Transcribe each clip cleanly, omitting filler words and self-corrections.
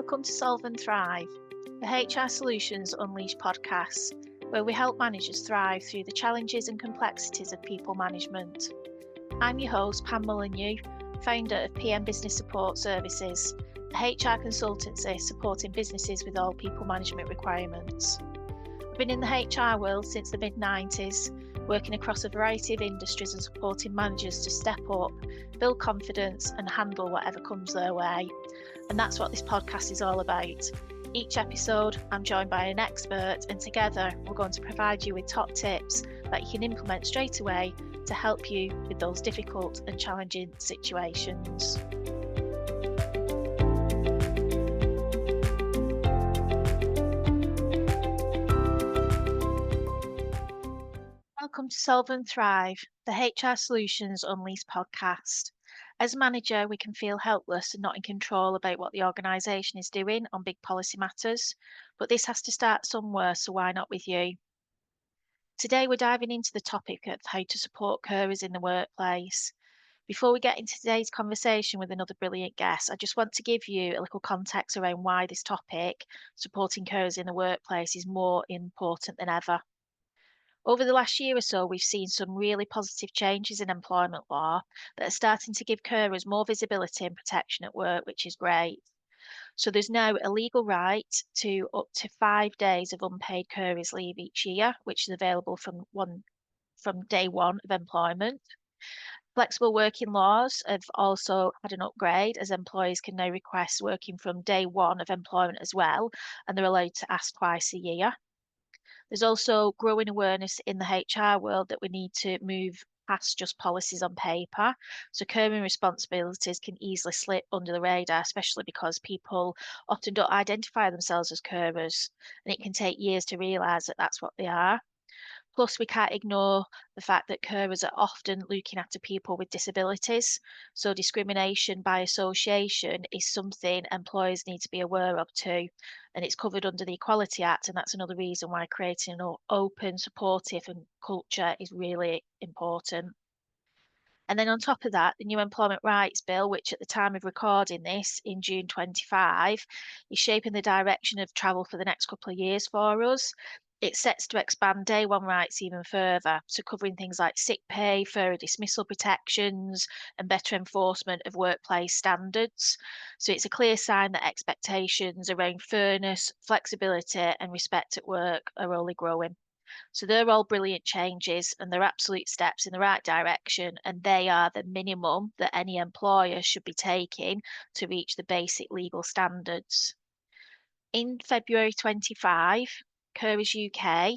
Welcome to Solve and Thrive, the HR Solutions Unleashed podcast, where we help managers thrive through the challenges and complexities of people management. I'm your host, Pam Molyneux, founder of PM Business Support Services, a HR consultancy supporting businesses with all people management requirements. I've been in the HR world since the mid-90s, working across a variety of industries and supporting managers to step up, build confidence and handle whatever comes their way. And that's what this podcast is all about. Each episode, I'm joined by an expert, and together we're going to provide you with top tips that you can implement straight away to help you with those difficult and challenging situations. Welcome to Solve and Thrive, the HR Solutions Unleashed podcast. As a manager, we can feel helpless and not in control about what the organisation is doing on big policy matters, but this has to start somewhere, so why not with you? Today, we're diving into the topic of how to support carers in the workplace. Before we get into today's conversation with another brilliant guest, I just want to give you a little context around why this topic, supporting carers in the workplace, is more important than ever. Over the last year or so, we've seen some really positive changes in employment law that are starting to give carers more visibility and protection at work, which is great. So there's now a legal right to up to 5 days of unpaid carers leave each year, which is available from day one of employment. Flexible working laws have also had an upgrade, as employers can now request working from day one of employment as well, and they're allowed to ask twice a year. There's also growing awareness in the HR world that we need to move past just policies on paper. So caring responsibilities can easily slip under the radar, especially because people often don't identify themselves as carers, and it can take years to realise that that's what they are. Plus, we can't ignore the fact that carers are often looking after people with disabilities. So discrimination by association is something employers need to be aware of too. And it's covered under the Equality Act. And that's another reason why creating an open, supportive and culture is really important. And then on top of that, the new Employment Rights Bill, which at the time of recording this in June 25, is shaping the direction of travel for the next couple of years for us. It sets to expand day one rights even further, so covering things like sick pay, fairer dismissal protections, and better enforcement of workplace standards. So it's a clear sign that expectations around fairness, flexibility, and respect at work are only growing. So they're all brilliant changes and they're absolute steps in the right direction, and they are the minimum that any employer should be taking to reach the basic legal standards. In February 25, Carers UK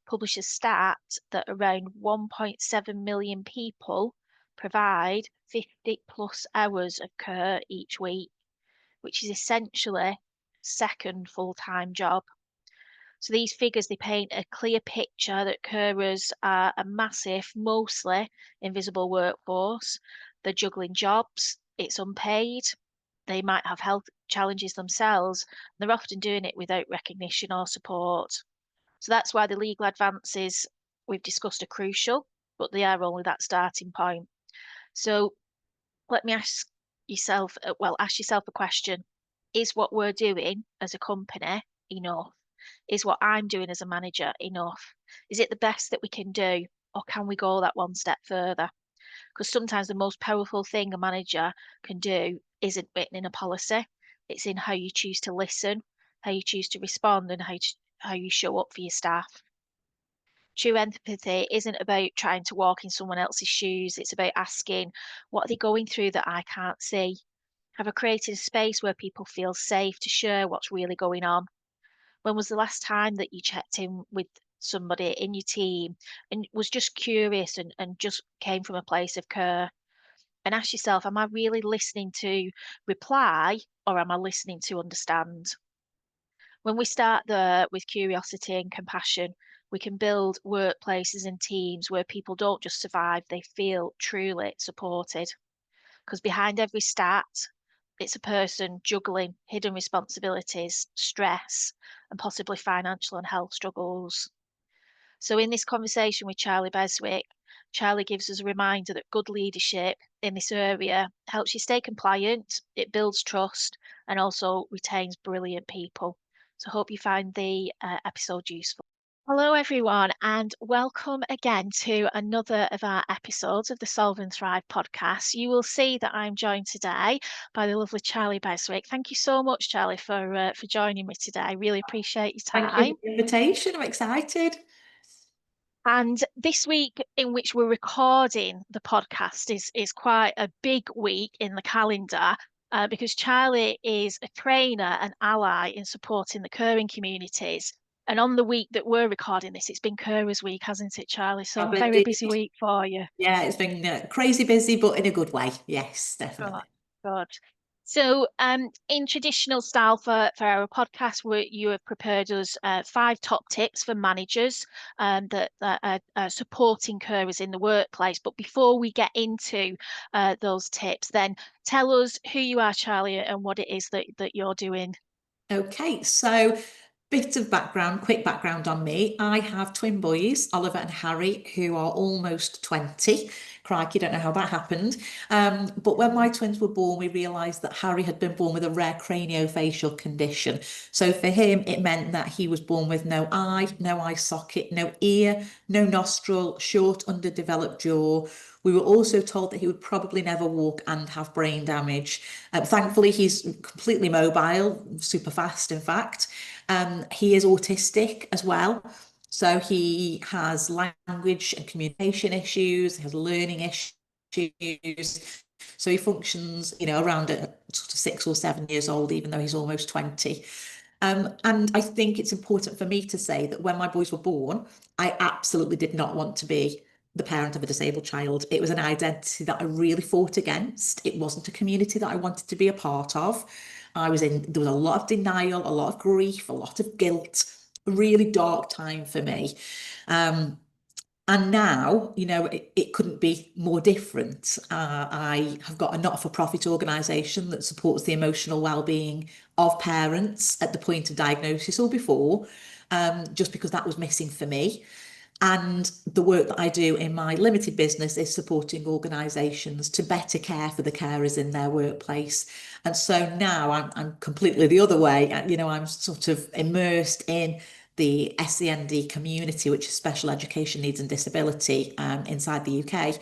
published a stat that around 1.7 million people provide 50 plus hours of care each week, which is essentially second full-time job. So these figures, they paint a clear picture that carers are a massive, mostly invisible workforce. They're juggling jobs, it's unpaid, they might have health challenges themselves. They're often doing it without recognition or support. So that's why the legal advances we've discussed are crucial, but they are only that starting point. So let me ask yourself a question. Is what we're doing as a company enough? Is what I'm doing as a manager enough? Is it the best that we can do? Or can we go that one step further? Because sometimes the most powerful thing a manager can do isn't written in a policy. It's in how you choose to listen, how you choose to respond, and how you show up for your staff. True empathy isn't about trying to walk in someone else's shoes. It's about asking, what are they going through that I can't see? Have I created a space where people feel safe to share what's really going on? When was the last time that you checked in with somebody in your team and was just curious and just came from a place of care? And ask yourself, am I really listening to reply or am I listening to understand? When we start there with curiosity and compassion, we can build workplaces and teams where people don't just survive, they feel truly supported. Because behind every stat, it's a person juggling hidden responsibilities, stress, and possibly financial and health struggles. So in this conversation with Charlie Beswick, Charlie gives us a reminder that good leadership in this area helps you stay compliant, it builds trust, and also retains brilliant people. So, hope you find the episode useful. Hello, everyone, and welcome again to another of our episodes of the Solve and Thrive podcast. You will see that I'm joined today by the lovely Charlie Beswick. Thank you so much, Charlie, for joining me today. I really appreciate your Thank you time. for the invitation. I'm excited. And this week in which we're recording the podcast is quite a big week in the calendar because Charlie is a trainer and ally in supporting the curling communities. And on the week that we're recording this, it's been Carers Week, hasn't it, Charlie? So a very busy week for you. Yeah, it's been crazy busy, but in a good way. Yes, Good, definitely. good. So, in traditional style for our podcast, you have prepared us 5 top tips for managers that are supporting carers in the workplace. But before we get into those tips, then tell us who you are, Charlie, and what it is that you're doing. Okay, so bit of background, quick background on me. I have twin boys, Oliver and Harry, who are almost 20. Crikey, don't know how that happened. But when my twins were born, we realised that Harry had been born with a rare craniofacial condition. So for him, it meant that he was born with no eye socket, no ear, no nostril, short underdeveloped jaw. We were also told that he would probably never walk and have brain damage. Thankfully, he's completely mobile, super fast, in fact. He is autistic as well. So he has language and communication issues, he has learning issues. So he functions, around at sort of 6 or 7 years old, even though he's almost 20. And I think it's important for me to say that when my boys were born, I absolutely did not want to be the parent of a disabled child. It was an identity that I really fought against. It wasn't a community that I wanted to be a part of. There was a lot of denial, a lot of grief, a lot of guilt, a really dark time for me. Um, and now, it couldn't be more different. I have got a not-for-profit organisation that supports the emotional well-being of parents at the point of diagnosis or before, just because that was missing for me. And the work that I do in my limited business is supporting organisations to better care for the carers in their workplace. And so now I'm completely the other way. I'm sort of immersed in the SEND community, which is special education needs and disability inside the UK.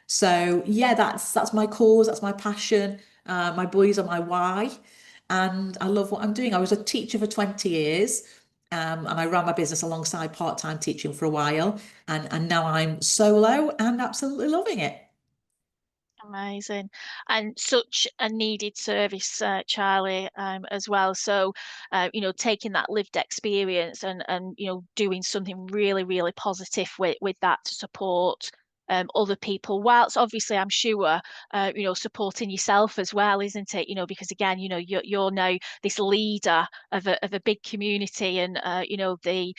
So yeah, that's my cause, that's my passion. My boys are my why, and I love what I'm doing. I was a teacher for 20 years. And I ran my business alongside part-time teaching for a while, and now I'm solo and absolutely loving it. Amazing. And such a needed service, Charlie, as well. So, taking that lived experience and doing something really, really positive with that to support other people, whilst obviously I'm sure, supporting yourself as well, isn't it? Because again, you're now this leader of a big community and, the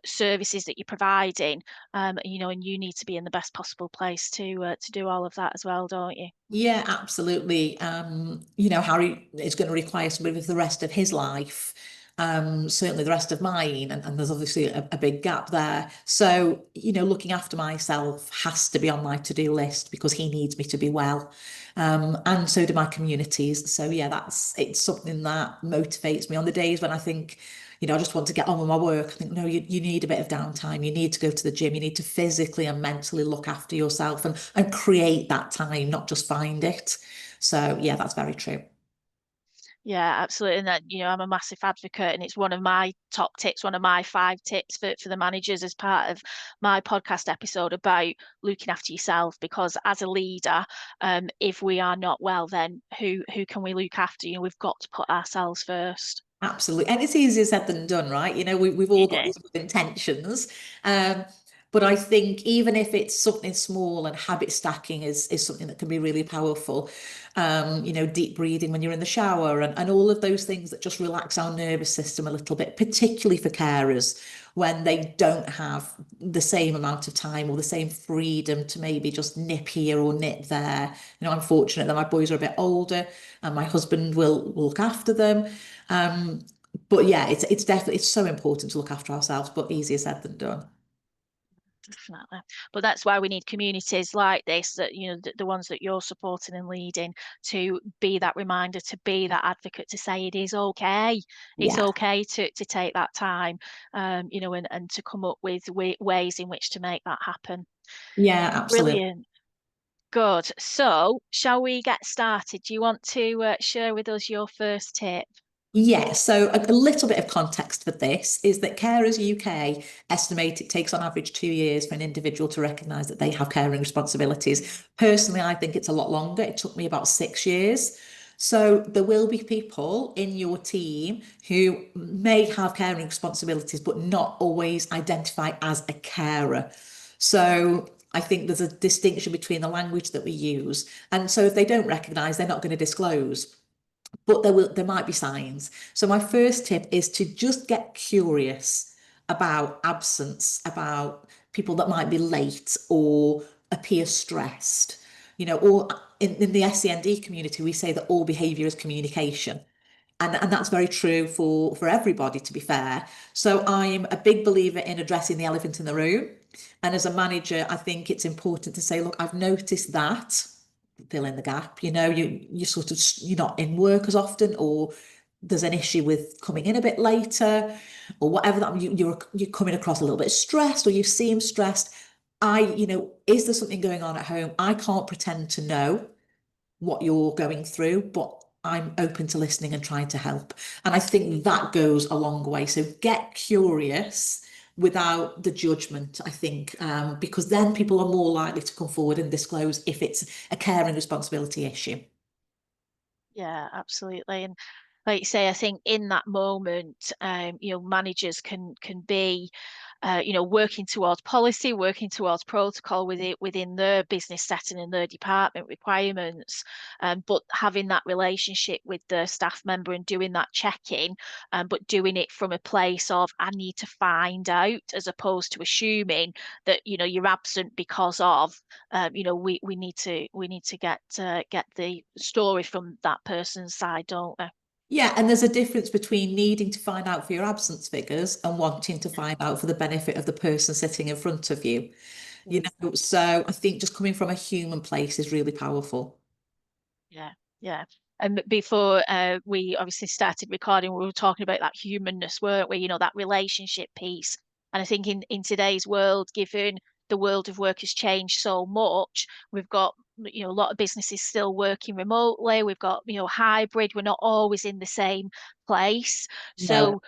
services that you're providing, and you need to be in the best possible place to do all of that as well, don't you? Yeah, absolutely. Harry is going to require somebody with the rest of his life, certainly the rest of mine, and there's obviously a big gap there. So, looking after myself has to be on my to-do list because he needs me to be well. And so do my communities. So yeah, it's something that motivates me on the days when I think, I just want to get on with my work. I think, no, you need a bit of downtime. You need to go to the gym. You need to physically and mentally look after yourself and create that time, not just find it. So yeah, that's very true. Yeah, absolutely. And that, I'm a massive advocate, and it's one of my top tips, one of my 5 tips for the managers as part of my podcast episode about looking after yourself. Because as a leader, if we are not well, then who can we look after? We've got to put ourselves first. Absolutely. And it's easier said than done, right? We've all It got these is. good intentions. Um, but I think even if it's something small, and habit stacking is something that can be really powerful. Deep breathing when you're in the shower and all of those things that just relax our nervous system a little bit, particularly for carers when they don't have the same amount of time or the same freedom to maybe just nip here or nip there. I'm fortunate that my boys are a bit older and my husband will look after them. Um, but yeah, it's definitely, it's so important to look after ourselves, but easier said than done. Definitely. But that's why we need communities like this, that, the ones that you're supporting and leading, to be that reminder, to be that advocate, to say it is okay. It's Yeah, okay to take that time, and to come up with ways in which to make that happen. yeah, absolutely. Brilliant. Good. So, shall we get started? Do you want to share with us your first tip? Yeah, so a little bit of context for this is that Carers UK estimate it takes on average 2 years for an individual to recognise that they have caring responsibilities. Personally, I think it's a lot longer. It took me about 6 years. So there will be people in your team who may have caring responsibilities, but not always identify as a carer. So I think there's a distinction between the language that we use. And so if they don't recognise, they're not going to disclose, but there might be signs. So my first tip is to just get curious about absence, about people that might be late or appear stressed. Or in the SEND community, we say that all behaviour is communication. And that's very true for everybody, to be fair. So I'm a big believer in addressing the elephant in the room. And as a manager, I think it's important to say, look, I've noticed that, fill in the gap. You sort of, you're not in work as often, or there's an issue with coming in a bit later, or whatever that you're coming across a little bit stressed, or you seem stressed. Is there something going on at home? I can't pretend to know what you're going through, but I'm open to listening and trying to help. And I think that goes a long way. So get curious without the judgment, I think, because then people are more likely to come forward and disclose if it's a caring responsibility issue. Yeah, absolutely. And like you say, I think in that moment, managers can be, working towards policy, working towards protocol within their business setting and their department requirements, but having that relationship with the staff member and doing that check-in, but doing it from a place of I need to find out, as opposed to assuming that you're absent because of, we need to get the story from that person's side, don't we? Yeah, and there's a difference between needing to find out for your absence figures and wanting to find out for the benefit of the person sitting in front of you. Mm. So I think just coming from a human place is really powerful. Yeah, yeah. And before we obviously started recording, we were talking about that humanness, weren't we? That relationship piece. And I think in today's world, given the world of work has changed so much, we've got, a lot of businesses still working remotely. We've got, hybrid. We're not always in the same place. No. So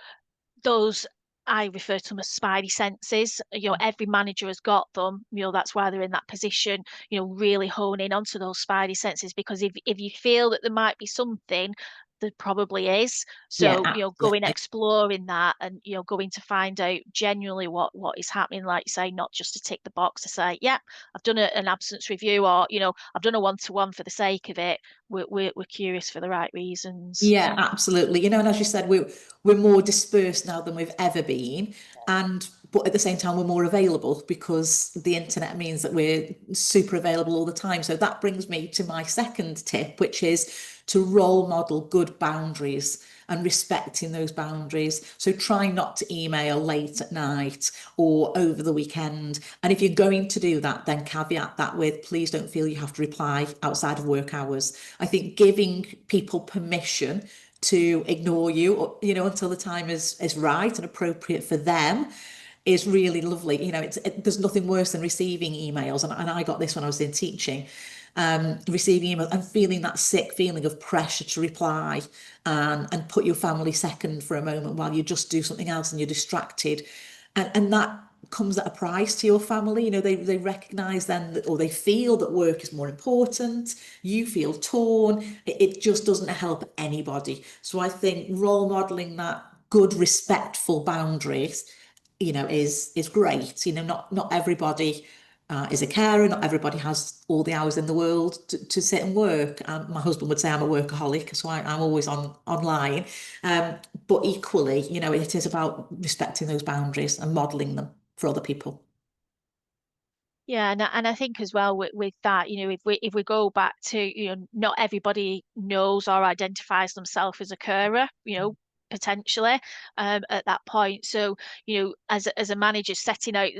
those, I refer to them as spidey senses. Every manager has got them. That's why they're in that position. Really hone in onto those spidey senses, because if you feel that there might be something, there probably is. Yeah, So going absolutely. exploring that, and going to find out genuinely what is happening. Like you say, not just to tick the box to say, yeah, I've done an absence review, or I've done a one-to-one for the sake of it. We're curious for the right reasons. Yeah, absolutely. And as you said, we're more dispersed now than we've ever been. And but at the same time, we're more available because the internet means that we're super available all the time. So that brings me to my second tip, which is to role model good boundaries and respecting those boundaries. So try not to email late at night or over the weekend. And if you're going to do that, then caveat that with please don't feel you have to reply outside of work hours. I think giving people permission to ignore you, until the time is right and appropriate for them is really lovely. There's nothing worse than receiving emails, and I got this when I was in teaching. Receiving emails and feeling that sick feeling of pressure to reply and put your family second for a moment while you just do something else and you're distracted. And that comes at a price to your family. They recognize then that, or they feel that work is more important. You feel torn. It just doesn't help anybody. So I think role modeling that good, respectful boundaries, is great. Not everybody is a carer. Not everybody has all the hours in the world to sit and work. My husband would say I'm a workaholic, so I'm always online. But equally, it is about respecting those boundaries and modeling them for other people. Yeah, and I think as well with that, if we go back to, not everybody knows or identifies themselves as a carer, potentially at that point. So, as a manager, setting out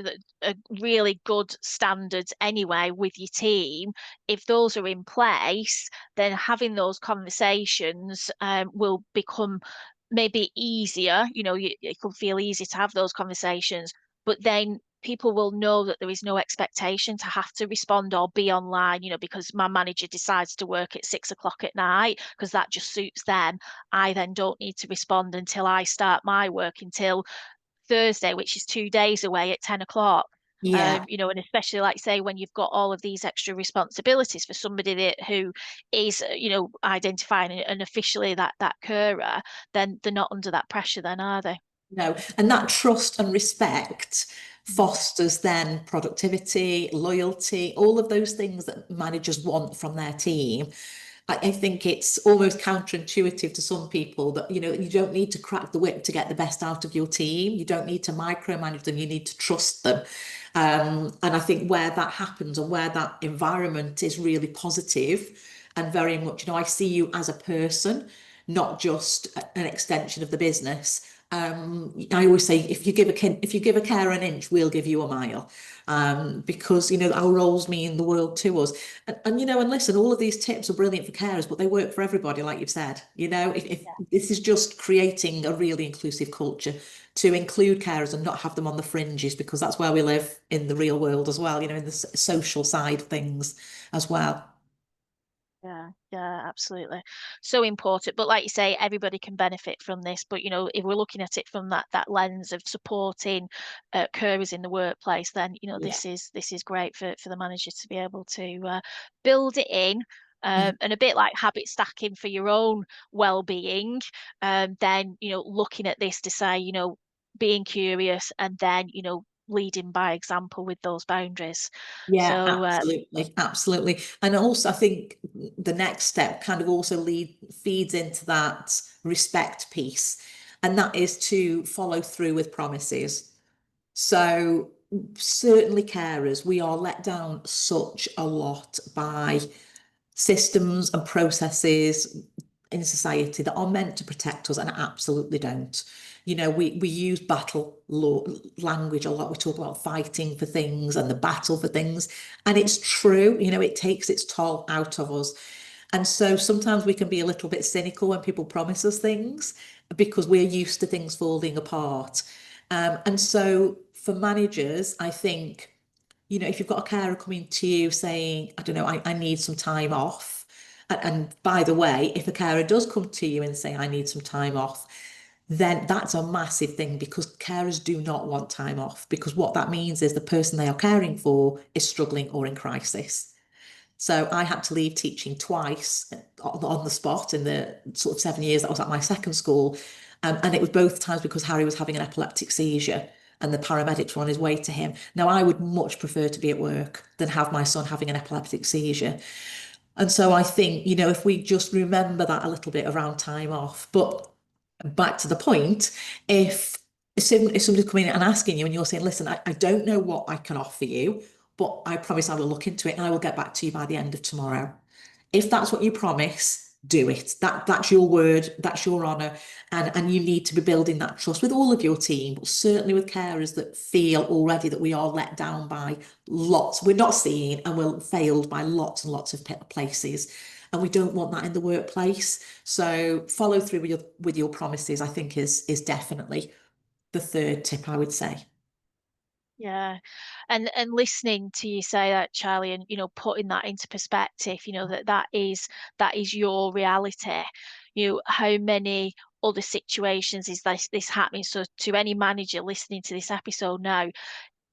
a really good standards anyway with your team, if those are in place, then having those conversations will become maybe easier. It could feel easy to have those conversations, but then people will know that there is no expectation to have to respond or be online, because my manager decides to work at 6 o'clock at night because that just suits them. I then don't need to respond until I start my work until Thursday, which is 2 days away at 10 o'clock. Yeah. And especially like say when you've got all of these extra responsibilities for somebody who is, identifying and officially that carer, then they're not under that pressure then, are they? No, and that trust and respect Mm. fosters then productivity, loyalty, all of those things that managers want from their team. I think it's almost counterintuitive to some people that, you don't need to crack the whip to get the best out of your team. You don't need to micromanage them. You need to trust them. And I think where that happens and where that environment is really positive and very much, I see you as a person, not just an extension of the business. I always say if you give a care an inch, we'll give you a mile, because our roles mean the world to us. And listen, all of these tips are brilliant for carers, but they work for everybody, like you've said. If this is just creating a really inclusive culture to include carers and not have them on the fringes, because that's where we live in the real world as well. In the social side of things as well. Yeah, yeah, absolutely. So important. But like you say, everybody can benefit from this. But if we're looking at it from that lens of supporting carers in the workplace, then Yeah. this is great for the manager to be able to build it in. Yeah. And a bit like habit stacking for your own well-being, then looking at this to say, being curious and then leading by example with those boundaries. Yeah, So absolutely, absolutely. And also, I think the next step kind of also feeds into that respect piece, and that is to follow through with promises. So certainly carers, we are let down such a lot by systems and processes in society that are meant to protect us and absolutely don't. We use battle law language a lot. We talk about fighting for things and the battle for things. And it's true, it takes its toll out of us. And so sometimes we can be a little bit cynical when people promise us things because we're used to things falling apart. And so for managers, I think if you've got a carer coming to you saying, I don't know, I need some time off. And by the way, if a carer does come to you and say, I need some time off, then that's a massive thing because carers do not want time off because what that means is the person they are caring for is struggling or in crisis. So I had to leave teaching twice on the spot in the sort of 7 years that I was at my second school. And it was both times because Harry was having an epileptic seizure and the paramedics were on his way to him. Now, I would much prefer to be at work than have my son having an epileptic seizure. And so I think, if we just remember that a little bit around time off, but back to the point, if somebody's coming in and asking you and you're saying, listen, I don't know what I can offer you, but I promise I will look into it and I will get back to you by the end of tomorrow. If that's what you promise, do it. That's your word, that's your honour, and you need to be building that trust with all of your team, but certainly with carers that feel already that we are let down by lots. We're not seen and we're failed by lots and lots of places. And we don't want that in the workplace. So follow through with your promises, I think is definitely the third tip, I would say. Yeah. And listening to you say that, Charlie, and putting that into perspective, that is your reality. How many other situations is this happening? So to any manager listening to this episode now,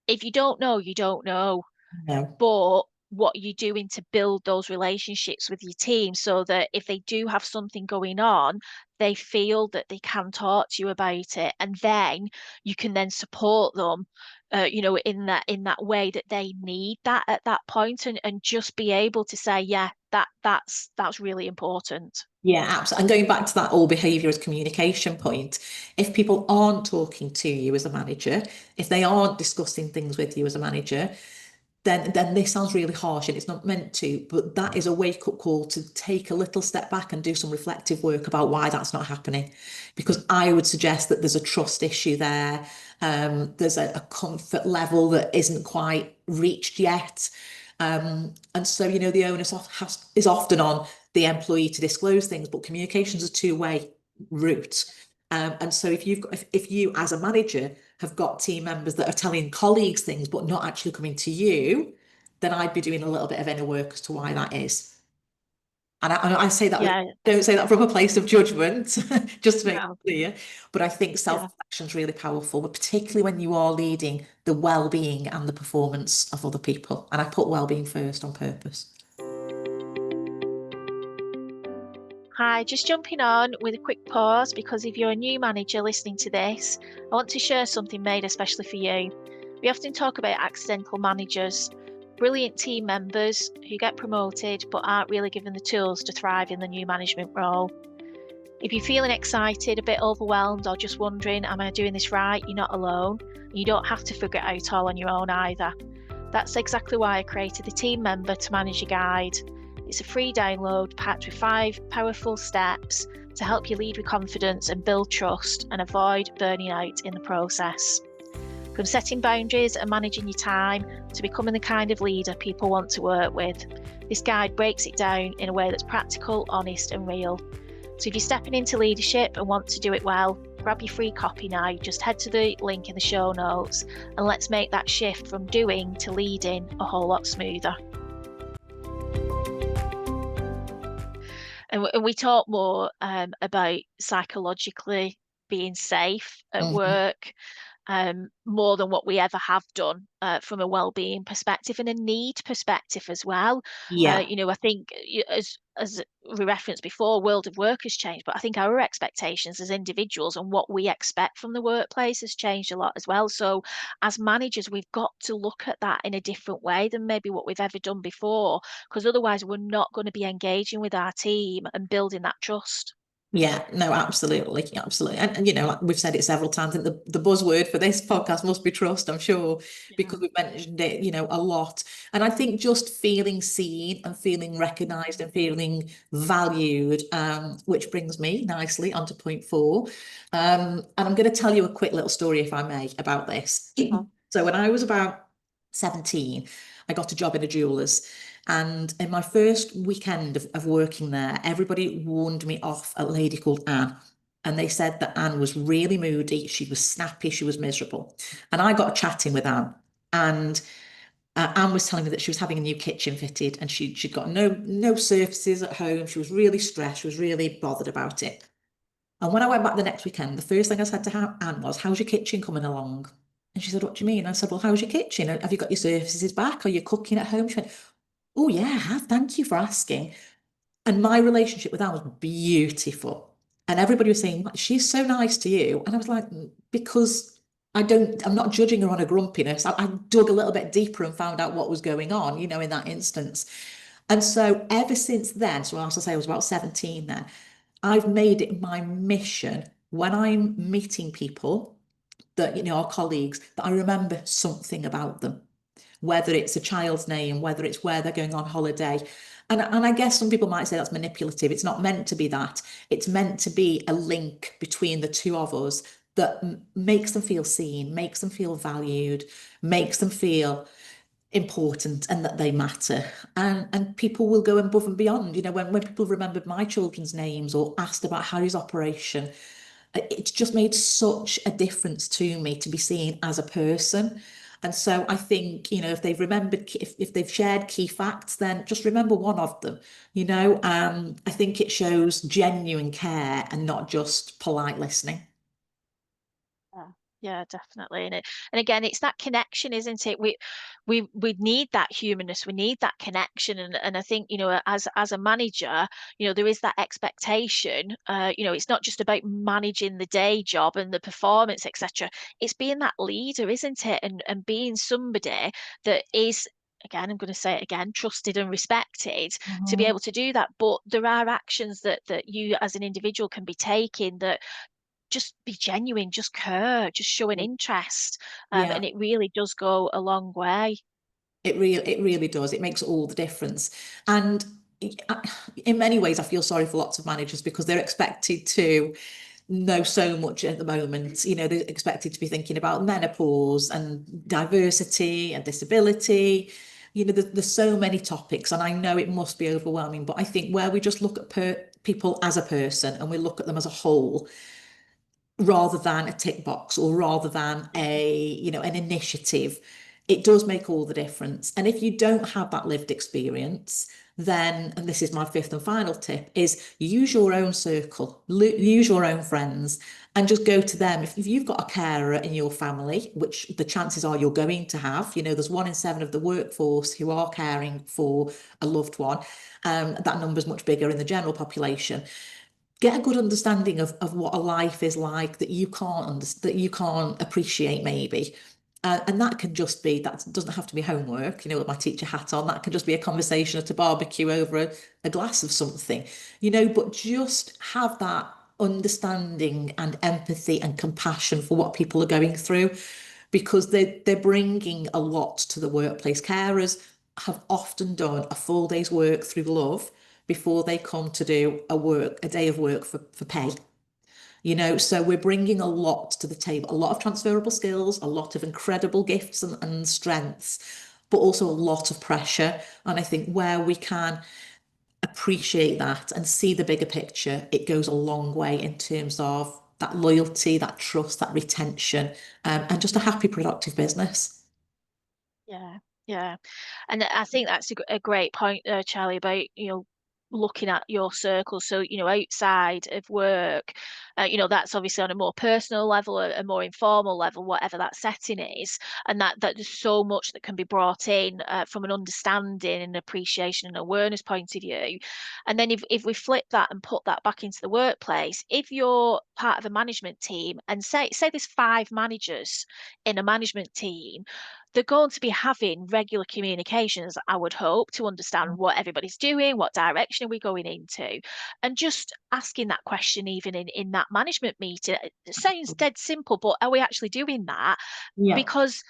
if you don't know, you don't know. No. But what are you doing to build those relationships with your team so that if they do have something going on, they feel that they can talk to you about it, and then you can then support them, in that way that they need that at that point, and just be able to say, yeah, that's really important. Yeah, absolutely. And going back to that all behaviour as communication point, if people aren't talking to you as a manager, if they aren't discussing things with you as a manager, then this sounds really harsh and it's not meant to, but that is a wake-up call to take a little step back and do some reflective work about why that's not happening. Because I would suggest that there's a trust issue there. There's a comfort level that isn't quite reached yet. And so, the onus is often on the employee to disclose things, but communication is a two-way route. And so if you as a manager have got team members that are telling colleagues things but not actually coming to you, then I'd be doing a little bit of inner work as to why that is. And I say that Yeah, don't say that from a place of judgment, just to make it no, clear. But I think yeah. self-reflection is really powerful, but particularly when you are leading the well-being and the performance of other people. And I put well-being first on purpose. Hi, just jumping on with a quick pause because if you're a new manager listening to this, I want to share something made especially for you. We often talk about accidental managers, brilliant team members who get promoted but aren't really given the tools to thrive in the new management role. If you're feeling excited, a bit overwhelmed, or just wondering, am I doing this right? You're not alone. You don't have to figure it out all on your own either. That's exactly why I created the Team Member to Manager Guide. It's a free download packed with 5 powerful steps to help you lead with confidence and build trust and avoid burning out in the process. From setting boundaries and managing your time to becoming the kind of leader people want to work with, this guide breaks it down in a way that's practical, honest, and real. So if you're stepping into leadership and want to do it well, grab your free copy now. Just head to the link in the show notes and let's make that shift from doing to leading a whole lot smoother. And we talk more about psychologically being safe at work, more than what we ever have done from a well-being perspective and a need perspective as well. Yeah. I think as we referenced before, world of work has changed, but I think our expectations as individuals and what we expect from the workplace has changed a lot as well. So as managers, we've got to look at that in a different way than maybe what we've ever done before, because otherwise we're not going to be engaging with our team and building that trust. Yeah, no, absolutely, absolutely. And like we've said it several times, and the buzzword for this podcast must be trust, I'm sure, Yeah. because we've mentioned it, a lot. And I think just feeling seen and feeling recognized and feeling valued, which brings me nicely onto point 4. And I'm going to tell you a quick little story, if I may, about this. So when I was about 17, I got a job in a jeweler's. And in my first weekend of working there, everybody warned me off a lady called Anne. And they said that Anne was really moody, she was snappy, she was miserable. And I got chatting with Anne. And Anne was telling me that she was having a new kitchen fitted and she'd got no surfaces at home. She was really stressed, she was really bothered about it. And when I went back the next weekend, the first thing I said to Anne was, "How's your kitchen coming along?" And she said, "What do you mean?" I said, "Well, how's your kitchen? Have you got your surfaces back? Are you cooking at home?" She went, "Oh, yeah, I have. Thank you for asking." And my relationship with Anne was beautiful. And everybody was saying, "She's so nice to you." And I was like, because I'm not judging her on her grumpiness. I dug a little bit deeper and found out what was going on, in that instance. And so ever since then, so as I say, I was about 17 then, I've made it my mission when I'm meeting people that, are colleagues, that I remember something about them, whether it's a child's name, whether it's where they're going on holiday. And I guess some people might say that's manipulative. It's not meant to be that. It's meant to be a link between the two of us that makes them feel seen, makes them feel valued, makes them feel important and that they matter. And people will go above and beyond. When people remembered my children's names or asked about Harry's operation, it's just made such a difference to me to be seen as a person. And so I think, if they've remembered, if they've shared key facts, then just remember one of them. I think it shows genuine care and not just polite listening. Yeah, yeah, definitely. And again, it's that connection, isn't it? We need that humanness, we need that connection. And I think, as a manager, there is that expectation. It's not just about managing the day job and the performance, etc. It's being that leader, isn't it? And being somebody that is, again, I'm going to say it again, trusted and respected to be Mhm. able to do that. But there are actions that you as an individual can be taking that just be genuine, just care, just show an interest. Yeah. And it really does go a long way. It really does. It makes all the difference. And in many ways, I feel sorry for lots of managers because they're expected to know so much at the moment. They're expected to be thinking about menopause and diversity and disability. There's so many topics, and I know it must be overwhelming, but I think where we just look at people as a person and we look at them as a whole, rather than a tick box or rather than an initiative, it does make all the difference. And if you don't have that lived experience, then, and this is my fifth and final tip, is use your own circle, use your own friends, and just go to them. If you've got a carer in your family, which the chances are you're going to have, there's 1 in 7 of the workforce who are caring for a loved one. That number's much bigger in the general population. Get a good understanding of what a life is like that you can't appreciate maybe. And that can just be, that doesn't have to be homework, with my teacher hat on. That can just be a conversation at a barbecue over a glass of something, but just have that understanding and empathy and compassion for what people are going through, because they're bringing a lot to the workplace. Carers have often done a full day's work through love before they come to do a day of work for pay. So we're bringing a lot to the table, a lot of transferable skills, a lot of incredible gifts and strengths, but also a lot of pressure. And I think where we can appreciate that and see the bigger picture, it goes a long way in terms of that loyalty, that trust, that retention, and just a happy, productive business. Yeah, yeah. And I think that's a great point there, Charlie, about, looking at your circle. So, outside of work, that's obviously on a more personal level, a more informal level, whatever that setting is. And that there's so much that can be brought in from an understanding and appreciation and awareness point of view. And then if we flip that and put that back into the workplace, if you're part of a management team and say there's 5 managers in a management team, they're going to be having regular communications, I would hope, to understand what everybody's doing, what direction are we going into, and just asking that question even in that management meeting. It sounds dead simple, but are we actually doing that? Yeah. Because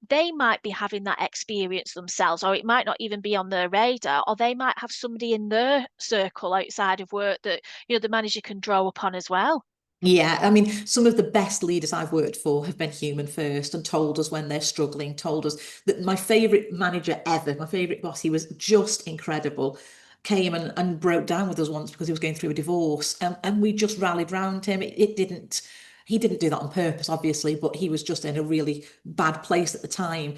they might be having that experience themselves, or it might not even be on their radar, or they might have somebody in their circle outside of work that, the manager can draw upon as well. Yeah, I mean, some of the best leaders I've worked for have been human first and told us when they're struggling, told us that my favorite manager ever, my favorite boss, he was just incredible, came and broke down with us once because he was going through a divorce, and we just rallied round him. He didn't do that on purpose, obviously, but he was just in a really bad place at the time.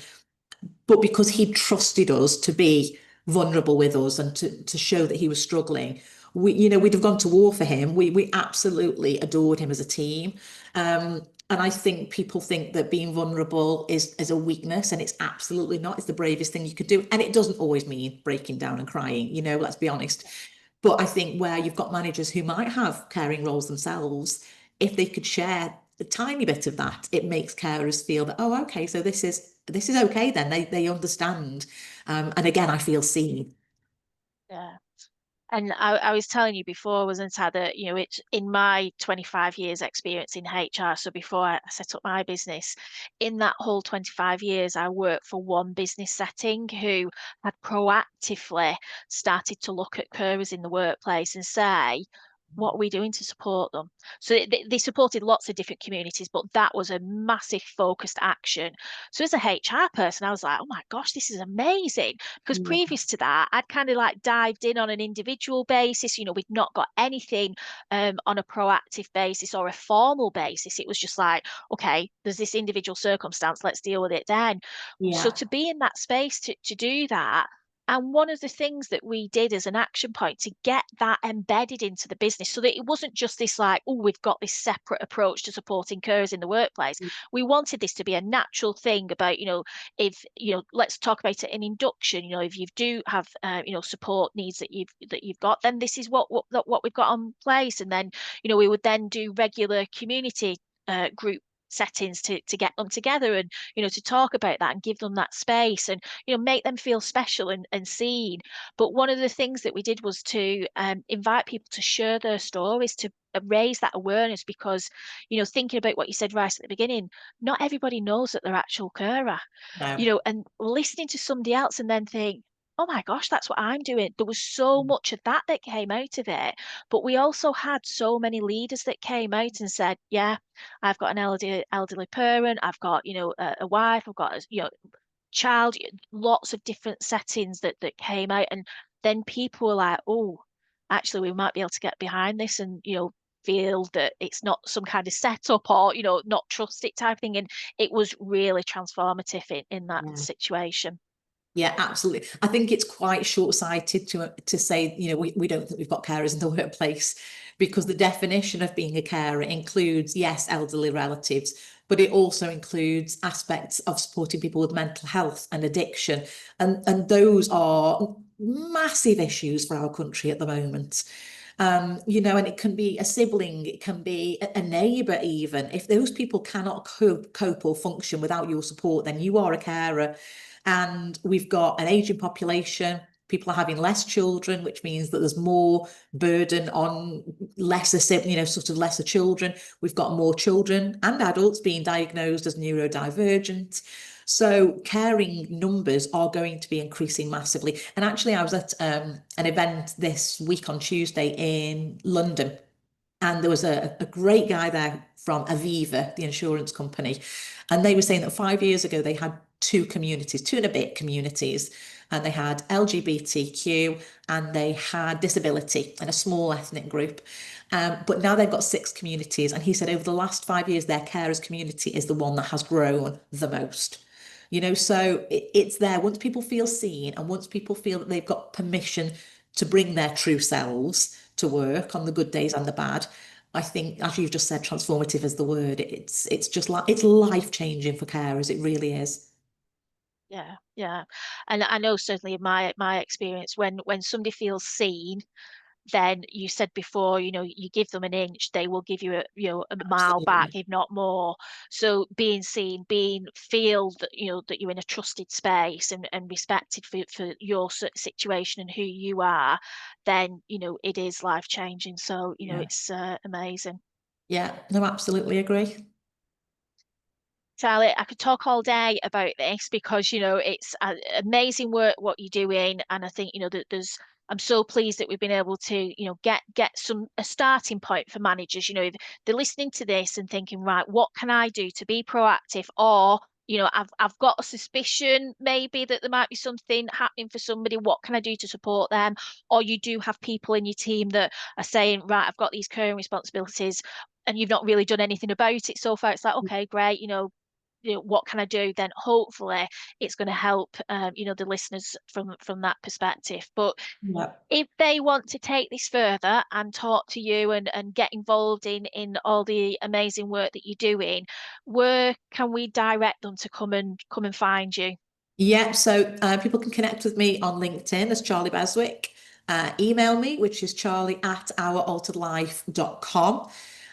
But because he trusted us to be vulnerable with us and to show that he was struggling, we'd have gone to war for him. We absolutely adored him as a team. And I think people think that being vulnerable is a weakness, and it's absolutely not. It's the bravest thing you could do. And it doesn't always mean breaking down and crying, let's be honest. But I think where you've got managers who might have caring roles themselves, if they could share a tiny bit of that, it makes carers feel that, oh, okay, so this is okay then. They understand. And again, I feel seen. Yeah. And I was telling you before, wasn't I, that, it's in my 25 years experience in HR. So before I set up my business, in that whole 25 years, I worked for one business setting who had proactively started to look at carers in the workplace and say, what are we doing to support them? So they supported lots of different communities, but that was a massive focused action. So as a HR person, I was like, oh my gosh, this is amazing. Because Yeah. previous to that, I'd kind of like dived in on an individual basis. We'd not got anything on a proactive basis or a formal basis. It was just like, okay, there's this individual circumstance, let's deal with it then. So Yeah. to be in that space to do that, and one of the things that we did as an action point to get that embedded into the business so that it wasn't just this like, oh, we've got this separate approach to supporting carers in the workplace. We wanted this to be a natural thing about, if, let's talk about it in induction, if you do have, support needs that you've got, then this is what we've got on place. And then, we would then do regular community group settings to get them together and, to talk about that and give them that space and, make them feel special and seen. But one of the things that we did was to invite people to share their stories, to raise that awareness, because, thinking about what you said right at the beginning, not everybody knows that they're actual carer, No. and listening to somebody else and then think, oh my gosh, that's what I'm doing. There was so much of that that came out of it. But we also had so many leaders that came out and said, yeah, I've got an elderly parent, I've got, a wife, I've got, child, lots of different settings that came out. And then people were like, oh, actually, we might be able to get behind this and, feel that it's not some kind of setup or, not trust it type thing. And it was really transformative in that Yeah. situation. Yeah, absolutely. I think it's quite short-sighted to say, we don't think we've got carers in the workplace, because the definition of being a carer includes, yes, elderly relatives, but it also includes aspects of supporting people with mental health and addiction. And those are massive issues for our country at the moment. And it can be a sibling, it can be a neighbour even. If those people cannot cope or function without your support, then you are a carer. And we've got an aging population. People are having less children, which means that there's more burden on lesser, sort of lesser children. We've got more children and adults being diagnosed as neurodivergent. So caring numbers are going to be increasing massively. And actually, I was at an event this week on Tuesday in London, and there was a great guy there from Aviva, the insurance company. And they were saying that 5 years ago, they had two communities, two and a bit communities. And they had LGBTQ and they had disability and a small ethnic group. But now they've got 6 communities. And he said over the last 5 years, their carers community is the one that has grown the most. So it's there. Once people feel seen and once people feel that they've got permission to bring their true selves to work on the good days and the bad, I think, as you've just said, transformative is the word. It's just like it's life changing for carers. It really is. Yeah, yeah. And I know certainly in my experience, when somebody feels seen, then you said before, you give them an inch, they will give you a mile back, Absolutely. if not more. So being seen, feel that, that you're in a trusted space and respected for your situation and who you are, then, it is life changing. So, Yeah. it's amazing. Yeah. No, absolutely agree. Charlie, I could talk all day about this because, it's amazing work what you're doing. And I think, that I'm so pleased that we've been able to, get a starting point for managers. If they're listening to this and thinking, right, what can I do to be proactive? Or, I've got a suspicion maybe that there might be something happening for somebody. What can I do to support them? Or you do have people in your team that are saying, right, I've got these caring responsibilities and you've not really done anything about it so far. It's like, okay, great, what can I do? Then hopefully it's going to help the listeners from that perspective. But Yeah. if they want to take this further and talk to you and get involved in all the amazing work that you're doing, where can we direct them to come and find you? Yeah, so people can connect with me on LinkedIn as Charlie Beswick. Email me, which is charlie@ouralteredlife.com.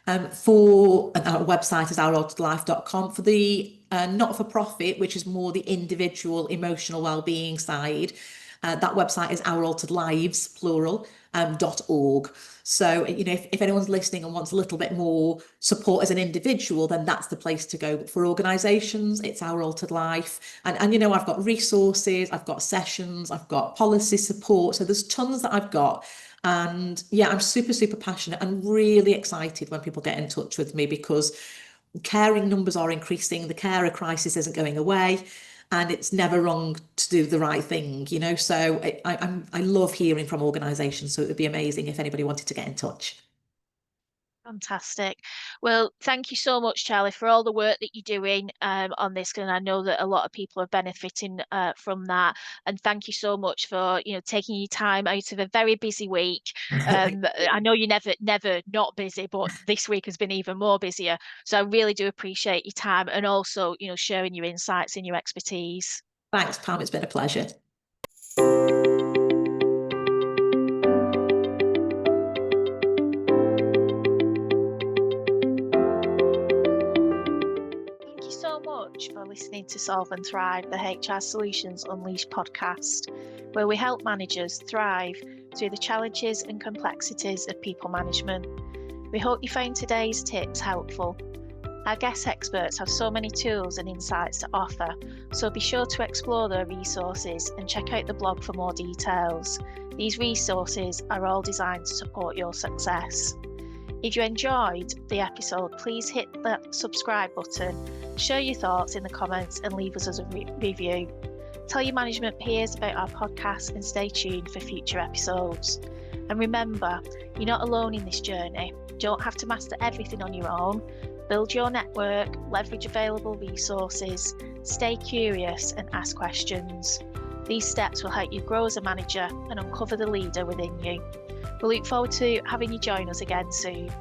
And our website is ouralteredlife.com. For the not-for-profit, which is more the individual emotional well-being side, that website is ouralteredlives, plural, .org. So, if anyone's listening and wants a little bit more support as an individual, then that's the place to go. But for organisations, it's Our Altered Life. And I've got resources, I've got sessions, I've got policy support. So there's tons that I've got. And yeah, I'm super, super passionate and really excited when people get in touch with me, because caring numbers are increasing. The carer crisis isn't going away. And it's never wrong to do the right thing. So I love hearing from organisations. So it would be amazing if anybody wanted to get in touch. Fantastic. Well, thank you so much, Charlie, for all the work that you're doing on this, and I know that a lot of people are benefiting from that. And thank you so much for taking your time out of a very busy week. I know you're never not busy, but this week has been even more busier. So I really do appreciate your time and also sharing your insights and your expertise. Thanks, Pam. It's been a pleasure. listening to Solve and Thrive, the HR Solutions Unleashed podcast, where we help managers thrive through the challenges and complexities of people management. We hope you found today's tips helpful. Our guest experts have so many tools and insights to offer, so be sure to explore their resources and check out the blog for more details. These resources are all designed to support your success. If you enjoyed the episode, please hit the subscribe button, share your thoughts in the comments and leave us as a review. Tell your management peers about our podcast and stay tuned for future episodes. And remember, you're not alone in this journey. You don't have to master everything on your own. Build your network, leverage available resources, stay curious and ask questions. These steps will help you grow as a manager and uncover the leader within you. We look forward to having you join us again soon.